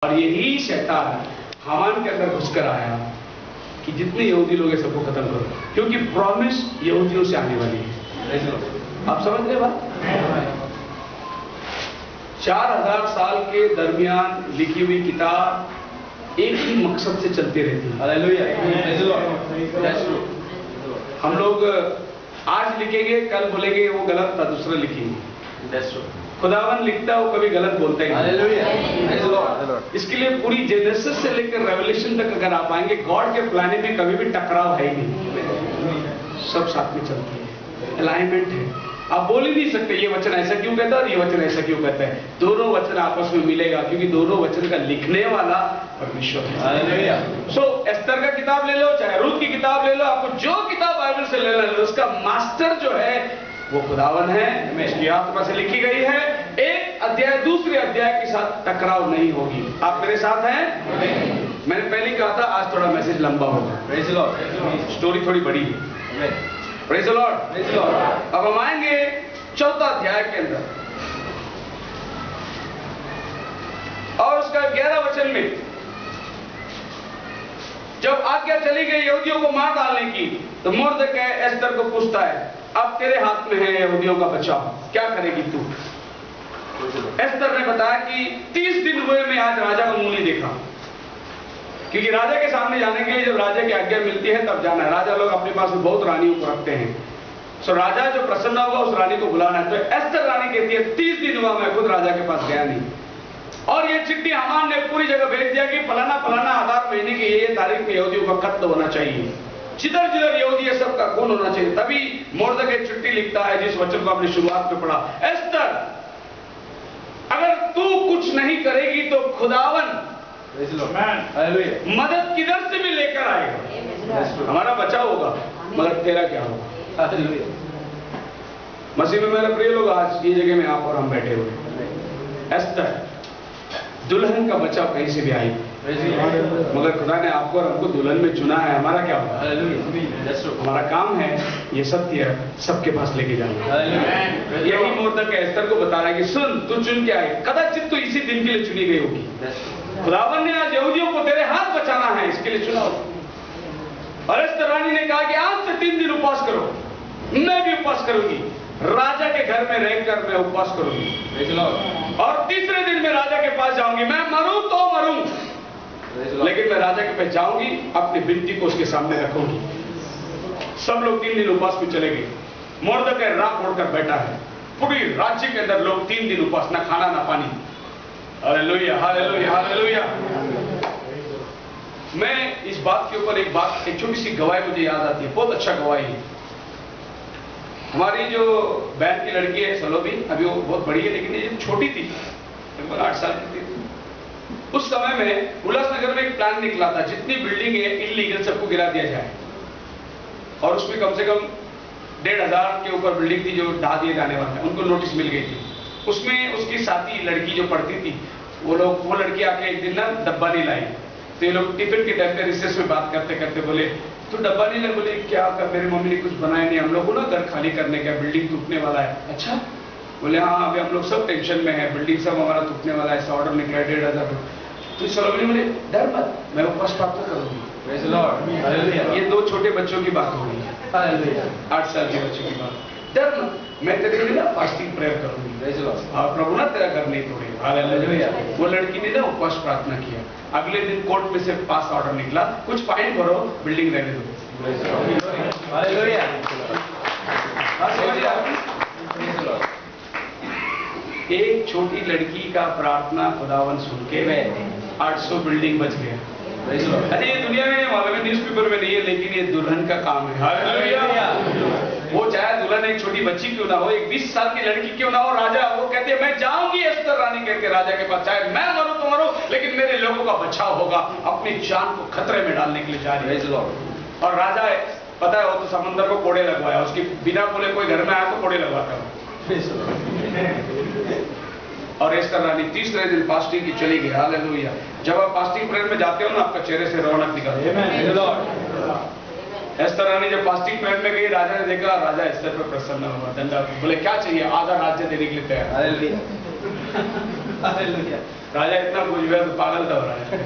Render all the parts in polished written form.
और यही शैतान हामान के अंदर घुसकर आया कि जितने यहूदी लोग हैं सबको खत्म करो, क्योंकि प्रॉमिस यहूदियों से आने वाली है। आप समझ रहे बात? 4000 साल के दरमियान लिखी हुई किताब एक ही मकसद से चलती रहती है। हम लोग आज लिखेंगे, कल बोलेंगे वो गलत था, दूसरा लिखेंगे। खुदावन लिखता है वो कभी गलत बोलता ही नहीं। इसके लिए पूरी जेनेसिस से लेकर रेवलेशन तक अगर आप आएंगे, गॉड के प्लानिंग में कभी भी टकराव है ही नहीं, सब साथ में चलती है, अलाइनमेंट है। आप बोल ही नहीं सकते ये वचन ऐसा क्यों कहता है और ये वचन ऐसा क्यों कहता है। दोनों वचन आपस में मिलेगा, क्योंकि दोनों वचन का लिखने वाला परमेश्वर है। सो एस्तर का किताब ले लो, चाहे रूत की किताब ले लो, आपको जो किताब बाइबल से ले लो, उसका मास्टर जो है वो खुदावन है, इसकी आत्मा से लिखी गई है। एक अध्याय दूसरे अध्याय के साथ टकराव नहीं होगी। आप मेरे साथ हैं? मैंने पहले कहा था आज थोड़ा मैसेज लंबा होगा, स्टोरी थोड़ी बड़ी है। Praise the Lord. अब हम आएंगे चौथा अध्याय के अंदर और उसका 11 वचन में, जब आज्ञा चली गई यहूदियों को मार डालने की, तो मुर्दकै एस्तर को पूछता है, अब तेरे हाथ में है यहूदियों का बचाव, क्या करेगी तू? एस्तर ने बताया कि 30 दिन हुए मैं आज राजा को मुंह नहीं देखा, क्योंकि राजा के सामने जाने के लिए जब राजा की आज्ञा मिलती है तब जाना है। राजा लोग अपने पास बहुत रानियों को रखते हैं, सो राजा जो प्रसन्न होगा उस रानी को बुलाना है। तो एस्तर रानी कहती है 30 दिन हुआ मैं खुद राजा के पास गया नहीं, और ये चिट्ठी हामान ने पूरी जगह भेज दिया कि फलाना फलाना आधार महीने की ये तारीख में यहूदियों का कत्ल होना चाहिए, जिधर जिधर यहूदी है सबका खून होना चाहिए। तभी मुर्दकै चिट्ठी लिखता है जिस वचन को आपने शुरुआत में पढ़ा, एस्तर अगर तू कुछ नहीं करेगी तो खुदावन मदद किधर से भी लेकर आएगा, हमारा बचाव होगा, मगर तेरा क्या होगा। मसीह में मेरे प्रिय लोग, आज ये जगह में आप और हम बैठे हुए, एस्तर दुल्हन का बचाव कहीं से भी आई, मगर खुदा ने आपको और हमको दुल्हन में चुना है। हमारा क्या होगा? हमारा काम है ये सत्य सबके पास लेके जाना। यही मुर्दकै एस्तर को बता रहा है कि सुन, तू चुन के आई, कदाचित तो इसी दिन के लिए चुनी गई होगी। खुदावन ने आज यहूदियों को तेरे हाथ बचाना है, इसके लिए चुना होगा। और एस्तर रानी ने कहा कि आज से 3 दिन उपवास करो, मैं भी उपवास करूंगी, राजा के घर में रहकर मैं उपवास करूंगी, और तीसरे दिन मैं राजा के पास जाऊंगी। मैं मरूं तो मरूं, लेकिन मैं राजा के पास जाऊंगी, अपनी बिनती को उसके सामने रखूंगी। सब लोग 3 दिन उपवास में चले गए। मुर्दकै राख ओढ़कर बैठा है, पूरी राज्य के अंदर लोग 3 दिन उपवास, ना खाना ना पानी। Hallelujah, hallelujah, hallelujah. मैं इस बात के ऊपर एक छोटी सी गवाही मुझे याद आती है, बहुत अच्छा गवाही है। हमारी जो बहन की लड़की है सलोबी, अभी वो बहुत बड़ी है, लेकिन ये छोटी थी, लगभग 8 साल की थी। उस समय में उल्लासनगर में एक प्लान निकला था, जितनी बिल्डिंग है इलीगल सबको गिरा दिया जाए, और उसमें कम से कम 1500 के ऊपर बिल्डिंग थी जो ढा दिए जाने वाले, उनको नोटिस मिल गई थी। उसमें उसकी साथी लड़की जो पढ़ती थी, वो लड़की आके एक दिन ना डब्बा नहीं लाई, तो ये लोग टिफिन के टाइम पे रिसेस में बात करते करते बोले, तू डब्बा नहीं लाई? बोले क्या कर, मेरी मम्मी ने कुछ बनाया नहीं, हम लोग को ना घर खाली करने का, बिल्डिंग टूटने वाला है। अच्छा? बोले हाँ, अभी हम लोग सब टेंशन में है, बिल्डिंग सब हमारा टूटने वाला है, ऐसा ऑर्डर निकला है 1500। तो सलोमी बोले डर मत, मैं उपवास प्राप्त करूंगी। ये 2 छोटे बच्चों की बात हो रही है, 8 साल के बच्चों की बात। डर मत, मैं तेरे लिए ना फास्टिंग प्रेयर करूंगी, और प्रभु ना तेरा घर नहीं तोड़ेगा। हालेलुया। वो लड़की ने ना उपवास प्रार्थना किया। अगले दिन कोर्ट में से पास ऑर्डर निकला, कुछ फाइन भरो, बिल्डिंग रहने दो। हालेलुया। एक छोटी लड़की का प्रार्थना खुदावन सुन के 800 बिल्डिंग बच गया। अरे ये दुनिया में मालूम है, न्यूज़पेपर में नहीं है, लेकिन ये दुल्हन का काम है। हालेलुया। वो चाहे दुल्हन एक छोटी बच्ची क्यों ना हो, एक 20 साल की लड़की क्यों ना हो, राजा वो कहते हैं मैं जाऊंगी एस्तर रानी कहकर राजा के पास, चाहे मैं मरूं तो मरूं, लेकिन मेरे लोगों का बचाव होगा। अपनी जान को खतरे में डालने के लिए जा रही है। और राजा पता है, वो तो समंदर को कोड़े लगवाया, उसकी बिना बोले कोई घर में आया तो कोड़े लगवाता है। और एस्तर रानी तीसरे दिन फास्टिंग की चली गई। हालेलुया। जब आप फास्टिंग प्रेयर में जाते हो ना, आपका चेहरे से रौनक निकलती है। एस्तर रानी जब फास्टिंग प्रेयर में गई, राजा ने देखा, राजा एस्तर पर प्रसन्न हुआ, धन्यवाद, बोले क्या चाहिए, आधा राज्य देने के लिए तैयार। हालेलुया। राजा इतना कुछ हुआ तो पागल था हो रहा है,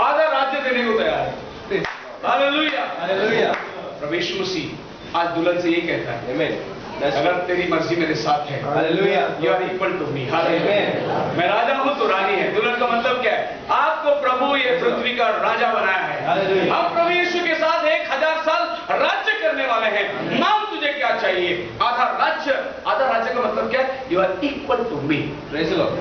आधा राज्य देने को तैयार है। Hallelujah, hallelujah. प्रभु यीशु मसीह आज दुल्हन से ये कहता है, आमीन, अगर तेरी मर्जी मेरे साथ है, hallelujah, you are equal to me, hallelujah. मैं राजा हूं तो रानी है। दुल्हन का मतलब क्या है? आपको प्रभु ये पृथ्वी का राजा बनाया है, हालेलुया। हम प्रभु यीशु के साथ 1000 साल राज्य करने वाले हैं। मांग तुझे क्या चाहिए? आधा राज्य का मतलब क्या है? You are equal to me, praise the lord.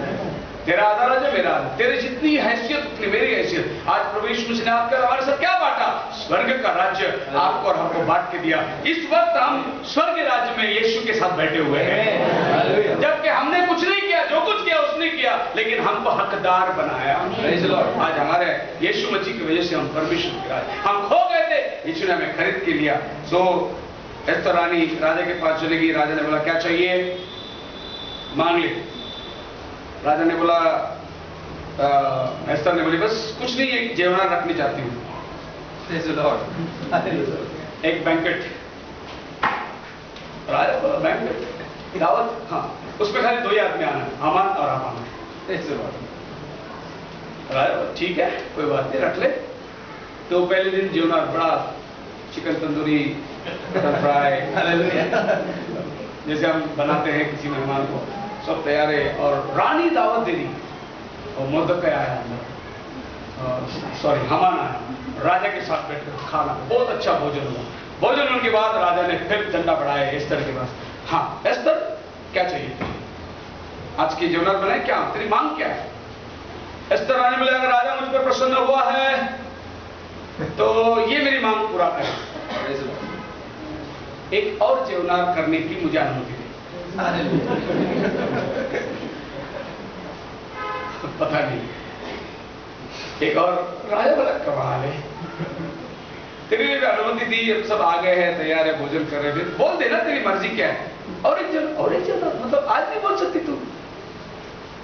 तेरा आधा राज्य मेरा, तेरी जितनी हैसियत उतनी मेरी हैसियत। आज प्रभु यीशु मसीह ने आपके हमारे साथ क्या बांटा? स्वर्ग का राज्य आपको और हमको बांट के दिया। इस वक्त हम स्वर्ग राज्य में यीशु के साथ बैठे हुए हैं, जबकि हमने कुछ नहीं किया, जो कुछ किया उसने किया, लेकिन हमको हकदार बनाया। आज हमारे यीशु मसीह की वजह से हम परमेश्वर के राज्य, हम खो गए थे, यीशु ने हमें खरीद के लिया। सो एस्तर रानी राजा के पास चलेगी। राजा ने बोला क्या चाहिए? मांग ले। राजा ने बोला, एस्तर ने बोली बस कुछ नहीं, एक जेवनार रखनी चाहती हूँ, एक बैंकेट। राजा बोला बैंकेट, दावत, हाँ, उसमें खाली 2 ही आदमी आना, हामान और हामान। राजा बोला ठीक है, कोई बात नहीं, रख ले। तो पहले दिन जेवनार बड़ा चिकन तंदूरी, फ्राई, जैसे हम बनाते हैं किसी मेहमान को, सब तैयार है। और रानी दावत दे दी, और मोर्दकै आया अंदर, सॉरी हामान आया, राजा के साथ बैठकर खाना, बहुत अच्छा भोजन हुआ। भोजन होने के बाद राजा ने फिर डंडा बढ़ाया एस्तर के पास। हाँ एस्तर, क्या चाहिए? आज की जेवनार बनाए, क्या तेरी मांग क्या है? एस्तर रानी बोले अगर राजा मुझ पर प्रसन्न हुआ है तो ये मेरी मांग पूरा करे, एक और जेवनार करने की मुझे अनुमति दे। पता नहीं, एक और। राजा बोला कमाल है, तेरी भी अनुमति दी, अब सब आ गए हैं, तैयार है, भोजन कर रहे हैं, बोल देना तेरी मर्जी क्या है। और एक जन मतलब आज नहीं बोल सकती तू।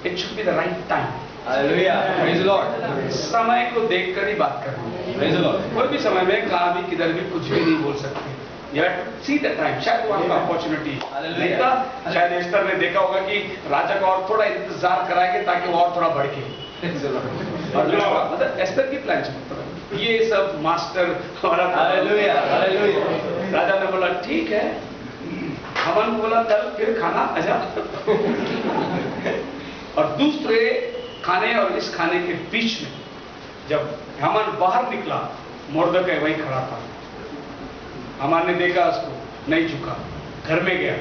It should be the right time, hallelujah, praise the Lord. समय को देखकर ही बात करनी, प्रेज़ द लॉर्ड। कोई भी समय में कहाँ भी किधर भी कुछ भी नहीं बोल सकते। You have to see the time. शायद वहाँ का अपॉर्चुनिटी नहीं था, शायद एस्तर ने देखा होगा कि राजा को और थोड़ा इंतजार कराएंगे ताकि वो और थोड़ा बढ़के। मतलब एस्तर की प्लान चलता, ये सब मास्टर हमारा। Hallelujah, hallelujah. राजा ने बोला ठीक है, हामान को बोला कल फिर खाना आजा। और दूसरे खाने और इस खाने के बीच में जब हामान बाहर निकला, मोर्दकै वहीं खड़ा था। हामान ने देखा उसको, नहीं झुका, घर में गया,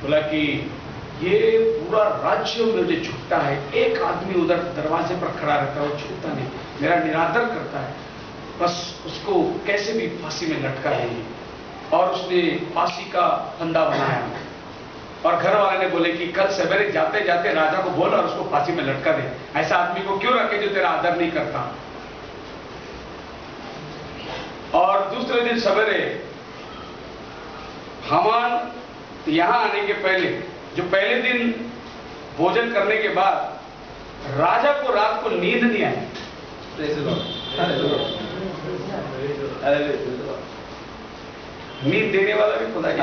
बोला कि ये पूरा राज्य मुझे झुकता है, एक आदमी उधर दरवाजे पर खड़ा रहता है, वो झुकता नहीं, मेरा निरादर करता है, बस उसको कैसे भी फांसी में लटका देंगे। और उसने फांसी का फंदा बनाया, और घर वाले ने बोले कि कल सवेरे जाते जाते राजा को बोल और उसको फांसी में लटका दे। ऐसा आदमी को क्यों रखे जो तेरा आदर नहीं करता। और दूसरे दिन सवेरे हामान यहां आने के पहले, जो पहले दिन भोजन करने के बाद राजा को रात को नींद नहीं आई। नींद देने वाला भी खुदा की,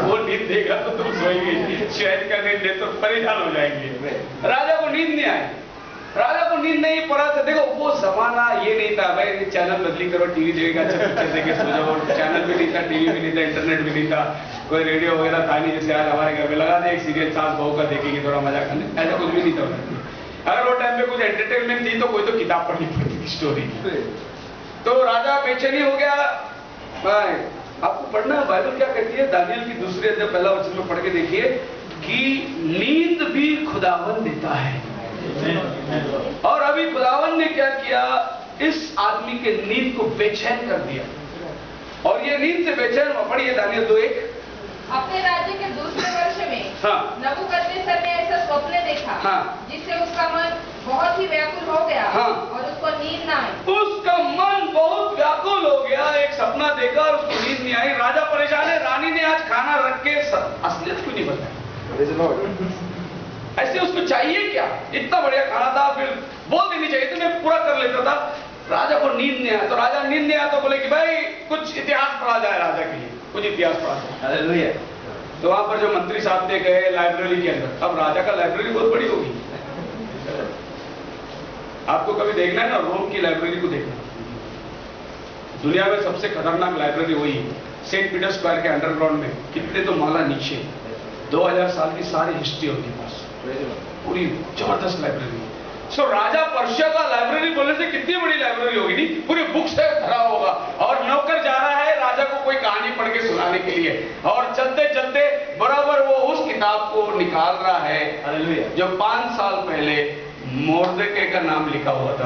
वो नींद देगा तो तुम सोएंगे, शायद का नींद दे तो परेशान हो जाएंगे। राजा को नींद नहीं आई, राजा को नींद नहीं पड़ा था। देखो वो जमाना ये नहीं था भाई चैनल बदली करो, टीवी देखेगा, अच्छा पिक्चर देखे सो जाओ। चैनल भी नहीं था, टीवी भी नहीं था, इंटरनेट भी नहीं था, कोई रेडियो वगैरह था नहीं। जैसे आज हमारे घर में लगा दे एक सीरियल, सास बहू का देखेंगे, थोड़ा मजा करने, ऐसा कुछ भी नहीं था। अगर वो टाइम पे कुछ एंटरटेनमेंट थी तो कोई तो किताब पढ़नी पड़ती थी, स्टोरी। तो राजा बेचैनी हो गया। भाई आपको पढ़ना है, बाइबल क्या कहती है, दानियल की 2 अध्याय 1 वचन में पढ़ के देखिए कि नींद भी खुदावन देता है। और अभी खुदावन ने क्या किया, इस आदमी के नींद को बेचैन कर दिया। और ये नींद से बेचैन हुआ, पढ़िए दानियल 2:1। अपने राज्य के दूसरे वर्ष में हाँ, नबूकदनेस्सर ने ऐसा स्वप्न देखा, हाँ, जिससे उसका मन बहुत ही व्याकुल हो गया, हाँ, और उसको नींद ना आई। उसका मन बहुत व्याकुल हो गया, एक सपना देखा और उसको नींद नहीं आई। राजा परेशान है, रानी ने आज खाना रख के असलियत क्यों नहीं बताया। ऐसे उसको चाहिए क्या, इतना बढ़िया खाना था, फिर बोल देनी चाहिए तो मैं पूरा कर लेता था। राजा को नींद नहीं आया, तो राजा नींद नहीं आया तो बोले कि भाई कुछ इतिहास पढ़ा जाए, राजा के लिए कुछ इतिहास पढ़ा जाए। हालेलुया। तो वहां पर जो मंत्री साहब थे गए लाइब्रेरी के अंदर। अब राजा का लाइब्रेरी बहुत बड़ी होगी, आपको कभी देखना है ना, रोम की लाइब्रेरी को देखना। दुनिया में सबसे खतरनाक लाइब्रेरी वही है, सेंट पीटर स्क्वायर के अंडरग्राउंड में, कितने तो माला नीचे, 2000 साल की सारी हिस्ट्री उनके पास, पूरी जबरदस्त लाइब्रेरी। सो राजा पर्शिया का लाइब्रेरी बोलने से कितनी बड़ी लाइब्रेरी होगी, नहीं पूरी बुक से भरा होगा। और नौकर जा रहा है राजा को कोई कहानी पढ़ के सुनाने के लिए, और चलते चलते बराबर वो उस किताब को निकाल रहा है जो 5 साल पहले मोर्देकै का नाम लिखा हुआ था।